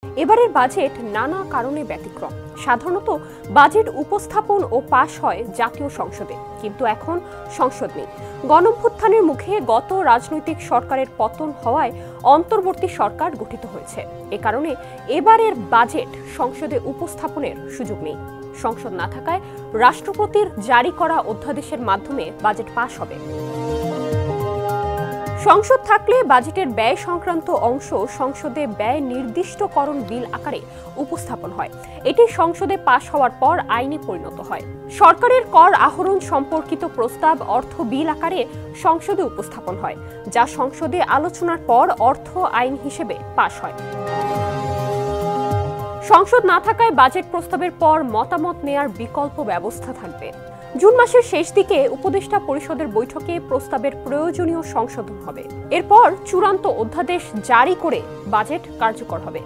এবারের বাজেট নানা কারণে ব্যতিক্রম। সাধারণত বাজেট উপস্থাপন ও পাশ হয় জাতীয় সংসদে, কিন্তু এখন সংসদ নেই। গণঅভ্যুত্থানের মুখে গত রাজনৈতিক সরকারের পতন হওয়ায় অন্তর্বর্তী সরকার গঠিত হয়েছে। এ কারণে এবারের বাজেট সংসদে উপস্থাপনের সুযোগ নেই। সংসদ না থাকায় রাষ্ট্রপতির জারি করা অধ্যাদেশের মাধ্যমে বাজেট পাশ হবে। সংসদ থাকলে বাজেটের ব্যয় সংক্রান্ত অংশ সংসদে ব্যয় নির্দিষ্টকরণ বিল আকারে উপস্থাপন হয়। এটি সংসদে পাশ হওয়ার পর আইনে পরিণত হয়। সরকারের কর আহরণ সম্পর্কিত প্রস্তাব অর্থ বিল আকারে সংসদে উপস্থাপন হয়, যা সংসদে আলোচনার পর অর্থ আইন হিসেবে পাশ হয়। সংসদ না থাকায় বাজেট প্রস্তাবের পর মতামত নেয়ার বিকল্প ব্যবস্থা থাকবে। জুন মাসের শেষ দিকে উপদেষ্টা পরিষদের বৈঠকে প্রস্তাবের প্রয়োজনীয় সংশোধন হবে। এরপর চূড়ান্ত অধ্যাদেশ জারি করে বাজেট কার্যকর হবে।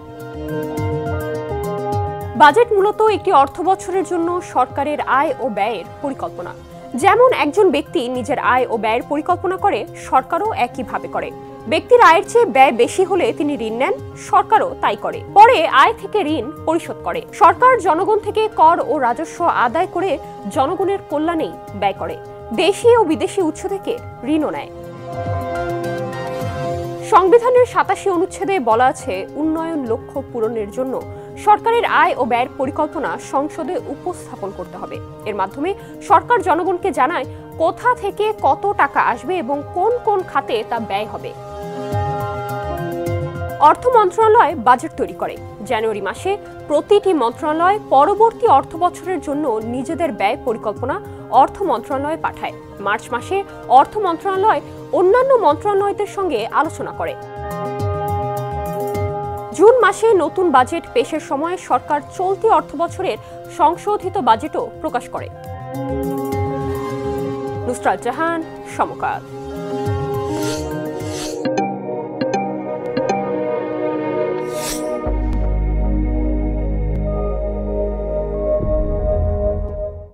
বাজেট মূলত একটি অর্থবছরের জন্য সরকারের আয় ও ব্যয়ের পরিকল্পনা। যেমন একজন ব্যক্তি নিজের আয় ও ব্যয়ের পরিকল্পনা করে, সরকারও একইভাবে করে। ব্যক্তির আয়ের চেয়ে ব্যয় বেশি হলে তিনি ঋণ নেন, সরকারও তাই করে। পরে আয় থেকে ঋণ পরিশোধ করে। সরকার জনগণ থেকে কর ও রাজস্ব আদায় করে জনগণের কল্যাণেই ব্যয় করে। দেশি ও বিদেশি উৎস থেকে ঋণও নেয়। সংবিধানের ৮৭ অনুচ্ছেদে বলা আছে, উন্নয়ন লক্ষ্য পূরণের জন্য সরকারের আয় ও ব্যয়ের পরিকল্পনা সংসদে উপস্থাপন করতে হবে। এর মাধ্যমে সরকার জনগণকে জানায় কোথা থেকে কত টাকা আসবে এবং কোন কোন খাতে তা ব্যয় হবে। অর্থ মন্ত্রণালয় বাজেট তৈরি করে। জানুয়ারি মাসে প্রতিটি মন্ত্রণালয় পরবর্তী অর্থ বছরের জন্য নিজেদের ব্যয় পরিকল্পনা অর্থ মন্ত্রণালয়ে পাঠায়। মার্চ মাসে অর্থ মন্ত্রণালয় অন্যান্য মন্ত্রণালয়দের সঙ্গে আলোচনা করে। জুন মাসে নতুন বাজেট পেশের সময় সরকার চলতি অর্থবছরের সংশোধিত বাজেটও প্রকাশ করে। নুসরাত জাহান, সমকাল।